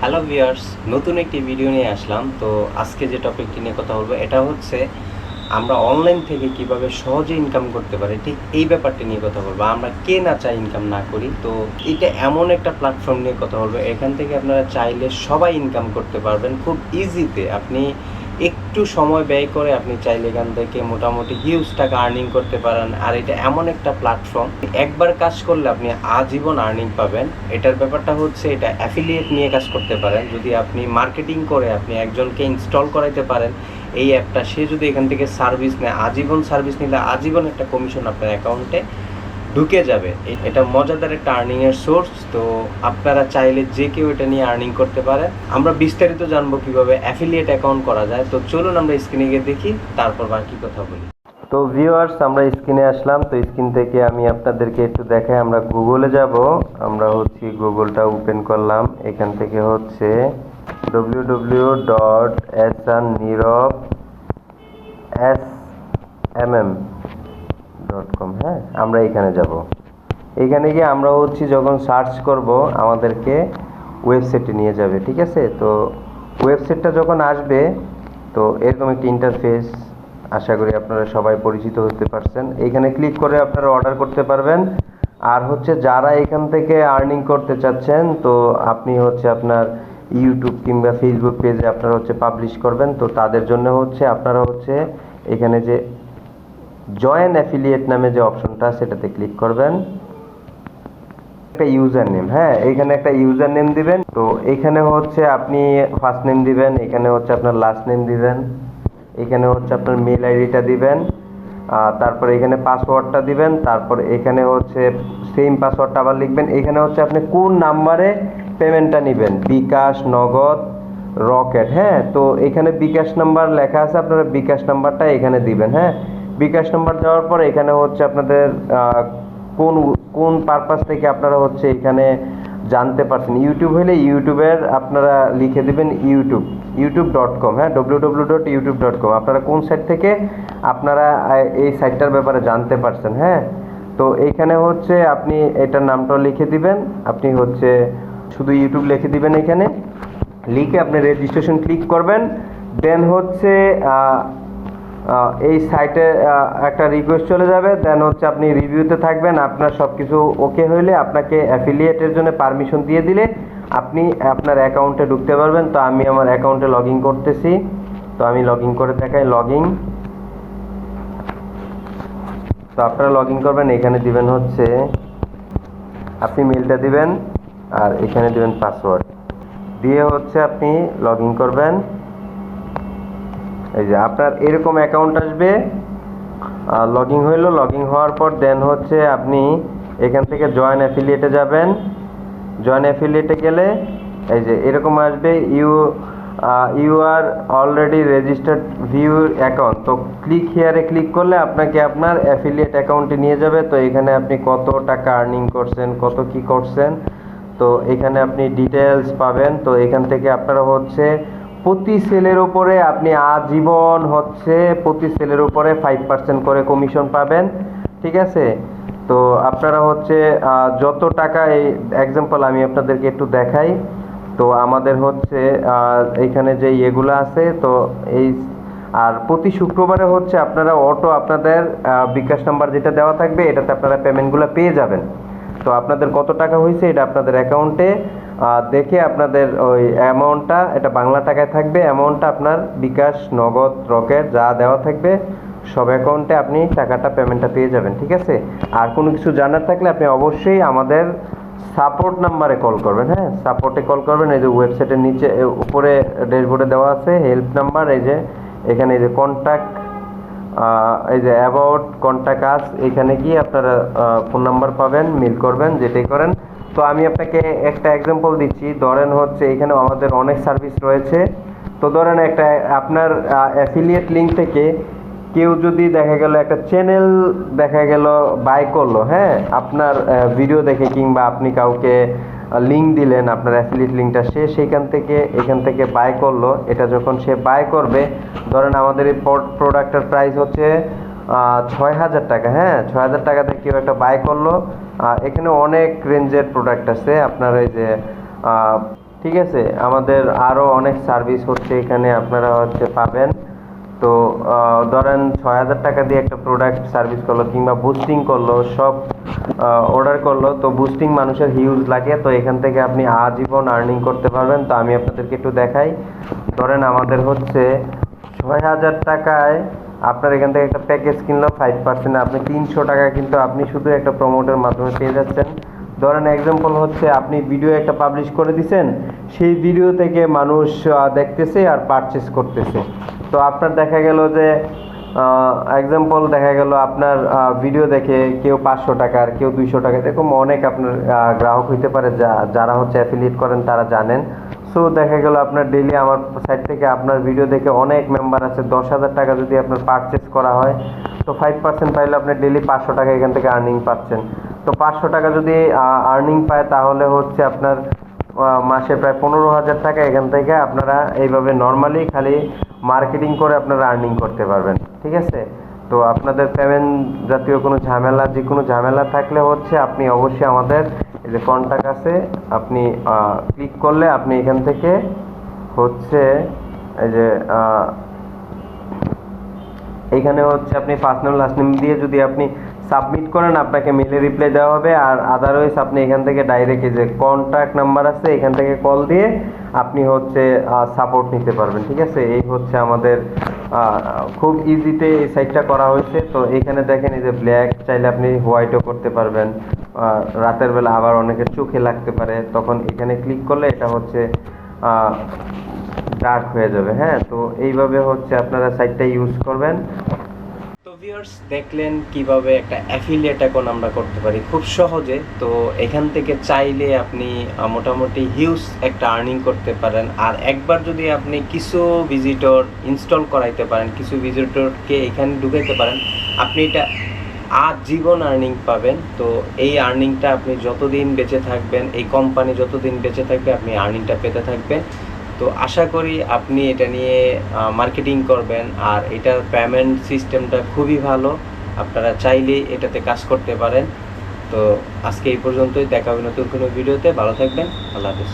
Hello viewers, নতুন একটি video নিয়ে আসলাম। তো আজকে যে টপিকটি নিয়ে কথা বলবো এটা হচ্ছে আমরা অনলাইন থেকে কিভাবে সহজে ইনকাম করতে পারি, ঠিক এই ব্যাপারটি নিয়ে কথা বলবো। আমরা কে না চাই ইনকাম না করি, তো এটা এমন একটা প্ল্যাটফর্ম নিয়ে কথা বলবো এখান থেকে আপনারা চাইলে সবাই ইনকাম করতে পারবেন খুব ইজিতে। আপনি একটু সময় ব্যয় করে আপনি চাইলে এখান থেকে মোটামুটি হিউজ টাকা আর্নিং করতে পারেন। আর এটা এমন একটা প্ল্যাটফর্ম, একবার কাজ করলে আপনি আজীবন আর্নিং পাবেন। এটার ব্যাপারটা হচ্ছে এটা অ্যাফিলিয়েট নিয়ে কাজ করতে পারেন। যদি আপনি মার্কেটিং করে আপনি একজনকে ইনস্টল করাইতে পারেন এই অ্যাপটা, সে যদি এখান থেকে সার্ভিস নেয়, আজীবন সার্ভিস নিলে আজীবন একটা কমিশন আপনার অ্যাকাউন্টে ঢুকে যাবে। এটা মজাদার একটা আর্নিংয়ের সোর্স। তো আপনারা চাইলে যে কেউ এটা নিয়ে আর্নিং করতে পারে। আমরা বিস্তারিত জানবো কিভাবে অ্যাফিলিয়েট অ্যাকাউন্ট করা যায়। তো চলুন আমরা স্ক্রিনে গিয়ে দেখি, তারপর বাকি কথা বলি। তো ভিউয়ার্স, আমরা স্ক্রিনে আসলাম। তো স্ক্রিন থেকে আমি আপনাদেরকে একটু দেখাই। আমরা গুগলে যাব। আমরা গুগলটা ওপেন করলাম। এখান থেকে www.srnirob.com, হ্যাঁ, আমরা এখানে যাব। এখানে গিয়ে আমরা যখন সার্চ করব আমাদেরকে ওয়েবসাইটে নিয়ে যাবে, ঠিক আছে। তো ওয়েবসাইটটা যখন আসবে তো এরকম একটি ইন্টারফেস, আশা করি আপনারা সবাই পরিচিত হতে পারছেন। এইখানে ক্লিক করে আপনারা অর্ডার করতে পারবেন। আর যারা এখান থেকে আর্নিং করতে চাচ্ছেন, তো আপনি আপনার ইউটিউব কিংবা ফেসবুক পেজে আপনারা পাবলিশ করবেন। তো তাদের জন্য আপনারা এখানে যে জয়েন অ্যাফিলিয়েট নামে যে অপশনটা, সেটাতে ক্লিক করবেন। একটা ইউজার নেম, হ্যাঁ, এখানে একটা ইউজার নেম দিবেন। তো এখানে আপনি ফার্স্ট নেম দিবেন, এখানে আপনার লাস্ট নেম দিবেন, এখানে আপনার মেল আইডিটা দিবেন, তারপর এখানে পাসওয়ার্ডটা দিবেন, তারপর এখানে সেম পাসওয়ার্ডটা আবার লিখবেন। এখানে আপনি কোন নাম্বারে পেমেন্টটা নেবেন, বিকাশ, নগদ, রকেট, হ্যাঁ। তো এখানে বিকাশ নাম্বার লেখা আছে, আপনারা বিকাশ নাম্বারটা এখানে দিবেন, হ্যাঁ। বিকাশ নাম্বার দেওয়ার পর এখানে আপনাদের কোন কোন পারপাস থেকে আপনারা এখানে জানতে পারছেন। ইউটিউব হলে ইউটিউবের আপনারা লিখে দেবেন youtube.com, হ্যাঁ, www.youtube.com। আপনারা কোন সাইট থেকে আপনারা এই সাইটটার ব্যাপারে জানতে পারছেন, হ্যাঁ। তো এইখানে আপনি এটার নামটাও লিখে দিবেন। আপনি শুধু ইউটিউব লিখে দিবেন। এখানে লিখে আপনি রেজিস্ট্রেশন ক্লিক করবেন। দেন এই সাইটে একটা রিকোয়েস্ট চলে যাবে। দেন আপনি রিভিউতে থাকবেন। আপনার সব কিছু ওকে হইলে আপনাকে অ্যাফিলিয়েটের জন্য পারমিশন দিয়ে দিলে আপনি আপনার অ্যাকাউন্টে ঢুকতে পারবেন। তো আমি আমার অ্যাকাউন্টে লগ ইন করতেছি। তো আমি লগ ইন করে দেখাই, লগ ইন। তো আপনারা লগ ইন করবেন। এখানে দিবেন আপনি মেলটা দিবেন আর এখানে দিবেন পাসওয়ার্ড দিয়ে আপনি লগ ইন করবেন। এই যে আপনার এরকম অ্যাকাউন্ট আসবে। লগ ইন হইল, লগ ইন হওয়ার পর দেন আপনি এখান থেকে জয়েন অ্যাফিলিয়েটে যাবেন। জয়েন অ্যাফিলিয়েটে গেলে এই যে এরকম আসবে, you are already registered view account. তো ক্লিক হিয়ারে ক্লিক করলে আপনাকে আপনার অ্যাফিলিয়েট অ্যাকাউন্টে নিয়ে যাবে। তো এখানে আপনি কত টাকা আর্নিং করছেন, কত কি করছেন, তো এখানে আপনি ডিটেলস পাবেন। তো এখান থেকে আপনারা প্রতি সেলের উপরে আপনি আজীবন প্রতি সেলের উপরে 5% করে কমিশন পাবেন, ঠিক আছে। তো আপনারা যত টাকা, এই এক্সাম্পল আমি আপনাদেরকে একটু দেখাই। তো আমাদের এইখানে যে ইয়েগুলো আছে, তো এই আর প্রতি শুক্রবারে আপনারা অটো আপনাদের বিকাশ নাম্বার যেটা দেওয়া থাকবে এটাতে আপনারা পেমেন্টগুলো পেয়ে যাবেন। তো আপনাদের কত টাকা হয়েছে এটা আপনাদের অ্যাকাউন্টে দেখে আপনাদের ওই অ্যামাউন্টটা, এটা বাংলা টাকায় থাকবে, অ্যামাউন্টটা আপনার বিকাশ, নগদ, রকেট যা দেওয়া থাকবে সব অ্যাকাউন্টে আপনি টাকাটা, পেমেন্টটা পেয়ে যাবেন, ঠিক আছে। আর কোনো কিছু জানার থাকলে আপনি অবশ্যই আমাদের সাপোর্ট নাম্বারে কল করবেন, হ্যাঁ, সাপোর্টে কল করবেন। এই যে ওয়েবসাইটের নিচে উপরে ড্যাশবোর্ডে দেওয়া আছে হেল্প নাম্বার। এই যে এখানে এই যে কন্ট্যাক্ট, এই যে অ্যাবাউট, কন্ট্যাক্ট আস, এখানে গিয়ে আপনারা ফোন নাম্বার পাবেন, মেল করবেন, যেটাই করেন। তো আমি আপনাকে একটা এক্সাম্পল দিচ্ছি। ধরেন এখানে আমাদের অনেক সার্ভিস রয়েছে। তো ধরেন একটা আপনার অ্যাফিলিয়েট লিঙ্ক থেকে কেউ যদি দেখা গেল একটা চ্যানেল দেখা গেল বাই করলো, হ্যাঁ, আপনার ভিডিও দেখে, কিংবা আপনি কাউকে লিঙ্ক দিলেন আপনার অ্যাফিলিয়েট লিঙ্কটা, সে এখান থেকে বাই করলো। এটা যখন সে বাই করবে, ধরেন আমাদের এই প্রোডাক্টের প্রাইস ৬,০০০ টাকা, হ্যাঁ, ৬,০০০ টাকাতে কেউ একটা বাই করলো। এখানে অনেক রেঞ্জের প্রোডাক্ট আছে। আপনার এই যে ঠিক আছে, আমাদের আরও অনেক সার্ভিস হচ্ছে এখানে আপনারা হচ্ছে পাবেন। তো ধরেন 6,000 টাকা দিয়ে একটা প্রোডাক্ট সার্ভিস করলো কিংবা বুস্টিং করলো, সব অর্ডার করলো, তো বুস্টিং মানুষের হিউজ লাগে, তো এখান থেকে আপনি আজীবন আর্নিং করতে পারবেন। তো আমি আপনাদেরকে একটু দেখাই। ধরেন আমাদের হচ্ছে 6,000 টাকায় আপনার এখান থেকে একটা প্যাকেজ কিনলো 5%, আপনি 300 টাকা কিন্তু আপনি শুধু একটা প্রমোটের মাধ্যমে পেয়ে যাচ্ছেন। ধরেন এক্সাম্পল হচ্ছে আপনি ভিডিও একটা পাবলিশ করে দিছেন, সেই ভিডিও থেকে মানুষ দেখতেছে আর পারচেস করতেছে। তো আপনার দেখা গেল যে এক্সাম্পল দেখা গেল আপনার ভিডিও দেখে কেউ 500 টাকার, কেউ 200 টাকা, এরকম অনেক আপনার গ্রাহক হইতে পারে যারা হচ্ছে অ্যাফিলিয়েট করেন তারা জানেন। সো দেখা গেল আপনার ডেইলি আমার সাইট থেকে আপনার ভিডিও দেখে অনেক মেম্বার আছে, 10,000 টাকা যদি আপনার পারচেস করা হয়, তো 5% পাইলে আপনি ডেইলি 500 টাকা এখান থেকে আর্নিং পাচ্ছেন। তো 500 টাকা যদি আর্নিং পায় তাহলে হচ্ছে আপনার মাসে প্রায় 15,000 টাকা এখান থেকে আপনারা এইভাবে নর্মালি খালি মার্কেটিং করে আপনারা আর্নিং করতে পারবেন। ঠিক আছে, তো আপনাদের পেমেন্ট জাতীয় কোনো ঝামেলা, যে কোনো ঝামেলা থাকলে হচ্ছে আপনি অবশ্যই আমাদের এই যে কন্ট্যাক্ট আছে, আপনি ক্লিক করলে আপনি এখান থেকে হচ্ছে এই যে এইখানে হচ্ছে আপনি ফার্স্ট নেম লাস্ট নেম দিয়ে যদি আপনি সাবমিট করেন, আপনাকে মেলে রিপ্লাই দেওয়া হবে। আর আদারওয়াইজ আপনি এখান থেকে ডাইরেক্ট এই যে কন্ট্যাক্ট নাম্বার আছে, এখান থেকে কল দিয়ে আপনি হচ্ছে সাপোর্ট নিতে পারবেন। ঠিক আছে, এই হচ্ছে আমাদের খুব ইজিতে এই সাইটটা করা হয়েছে। তো এখানে দেখেন এই যে ব্ল্যাক, চাইলে আপনি হোয়াইটও করতে পারবেন। রাতের বেলা আবার অনেকের চোখে লাগতে পারে, তখন এখানে ক্লিক করলে এটা হচ্ছে ডার্ক হয়ে যাবে। হ্যাঁ, তো এইভাবে হচ্ছে আপনারা সাইটটা ইউজ করবেন। তো ভিউয়ার্স, দেখলেন কিভাবে একটা অ্যাফিলিয়েট অ্যাকাউন্ট আমরা করতে পারি খুব সহজে। তো এখান থেকে চাইলে আপনি মোটামুটি হিউজ একটা আর্নিং করতে পারেন। আর একবার যদি আপনি কিছু ভিজিটর ইনস্টল করাইতে পারেন, কিছু ভিজিটরকে এখানে ঢুকাইতে পারেন, আপনি এটা আজীবন আর্নিং পাবেন। তো এই আর্নিংটা আপনি যতদিন বেঁচে থাকবেন, এই কোম্পানি যতদিন বেঁচে থাকবে, আপনি আর্নিংটা পেতে থাকবেন। তো আশা করি আপনি এটা নিয়ে মার্কেটিং করবেন। আর এটার পেমেন্ট সিস্টেমটা খুবই ভালো, আপনারা চাইলেই এটাতে কাজ করতে পারেন। তো আজকে এই পর্যন্তই, দেখা হবে নতুন কোনো ভিডিওতে। ভালো থাকবেন, আল্লাহ হাফেজ।